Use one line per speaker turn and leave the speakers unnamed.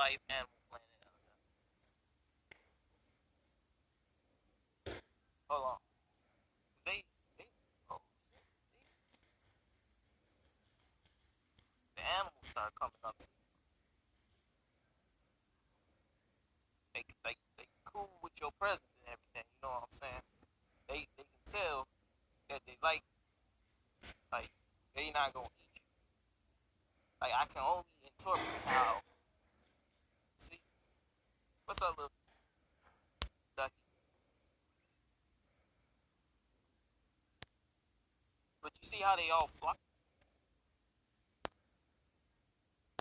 life Animal Planet out there. Hold on. They oh shit. See, the animals start coming up. They cool with your presence and everything. You know what I'm saying? They can tell that they like they not gonna eat you. Like I can only interpret how. See, what's up, little ducky? But you see how they all flock.